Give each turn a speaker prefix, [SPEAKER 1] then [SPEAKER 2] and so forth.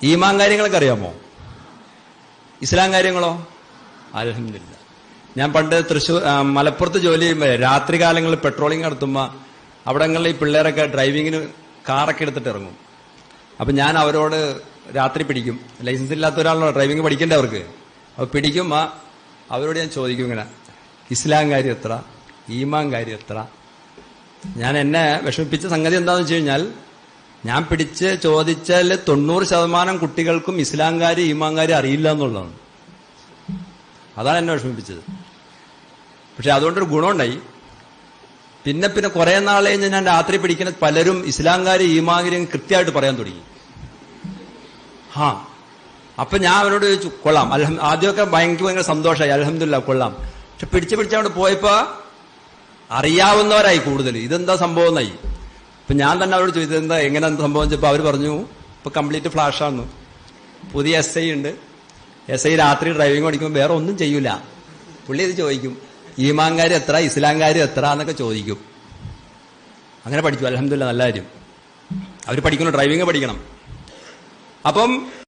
[SPEAKER 1] ഈമാൻ കാര്യങ്ങളൊക്കെ അറിയാമോ? ഇസ്ലാം കാര്യങ്ങളോ? അൽഹംദുലില്ലാ. ഞാൻ പണ്ട് മലപ്പുറത്ത് ജോലി ചെയ്യുമ്പോൾ രാത്രി കാലങ്ങളിൽ പെട്രോളിംഗ് നടത്തുമ്പോൾ അവിടങ്ങളിൽ ഈ പിള്ളേരൊക്കെ ഡ്രൈവിങ്ങിന് കാറൊക്കെ എടുത്തിട്ട് ഇറങ്ങും. അപ്പൊ ഞാൻ അവരോട് രാത്രി പിടിക്കും. ലൈസൻസ് ഇല്ലാത്ത ഒരാളാണോ ഡ്രൈവിംഗ് പഠിക്കേണ്ട അവർക്ക്. അപ്പൊ പിടിക്കുമ്പോ അവരോട് ഞാൻ ചോദിക്കും ഇങ്ങനെ, ഇസ്ലാം കാര്യം എത്ര, ഈമാൻ കാര്യം എത്ര? ഞാൻ എന്നെ വിഷമിപ്പിച്ച സംഗതി എന്താണെന്ന് വെച്ച് കഴിഞ്ഞാൽ, ഞാൻ പിടിച്ച് ചോദിച്ചാൽ 90% കുട്ടികൾക്കും ഇസ്ലാം കാര്യം ഈമാൻ കാര്യം അറിയില്ല എന്നുള്ളതാണ്. അതാണ് എന്നെ വിഷമിപ്പിച്ചത്. പക്ഷെ അതുകൊണ്ടൊരു ഗുണമുണ്ടായി. പിന്നെ കുറെ നാൾ കഴിഞ്ഞ് ഞാൻ രാത്രി പിടിക്കുന്ന പലരും ഇസ്ലാം കാര്യം ഈമാൻ കാര്യം കൃത്യമായിട്ട് പറയാൻ തുടങ്ങി. അപ്പൊ ഞാൻ അവരോട് ചോദിച്ചു, കൊള്ളാം, ആദ്യമൊക്കെ ഭയങ്കര സന്തോഷമായി, അൽഹംദുലില്ലാ കൊള്ളാം. പക്ഷെ പിടിച്ചവിടെ പോയപ്പോ അറിയാവുന്നവരായി കൂടുതൽ. ഇതെന്താ സംഭവം എന്നായി. ഇപ്പൊ ഞാൻ തന്നെ അവരോട് ചോദിച്ചത് എന്താ എങ്ങനെ സംഭവം വെച്ചപ്പോ അവര് പറഞ്ഞു, ഇപ്പൊ കംപ്ലീറ്റ് ഫ്ലാഷാണ്. പുതിയ SI ഉണ്ട്. SI രാത്രി ഡ്രൈവിംഗ് പഠിക്കുമ്പോൾ വേറെ ഒന്നും ചെയ്യൂല. പുള്ളി ഇത് ചോദിക്കും, ഈമാൻ കാര്യം എത്ര, ഇസ്ലാം കാര്യം എത്ര എന്നൊക്കെ ചോദിക്കും. അങ്ങനെ പഠിച്ചു. അൽഹംദുലില്ലാ, നല്ല കാര്യം. അവർ പഠിക്കണം, ഡ്രൈവിംഗ് പഠിക്കണം. അപ്പം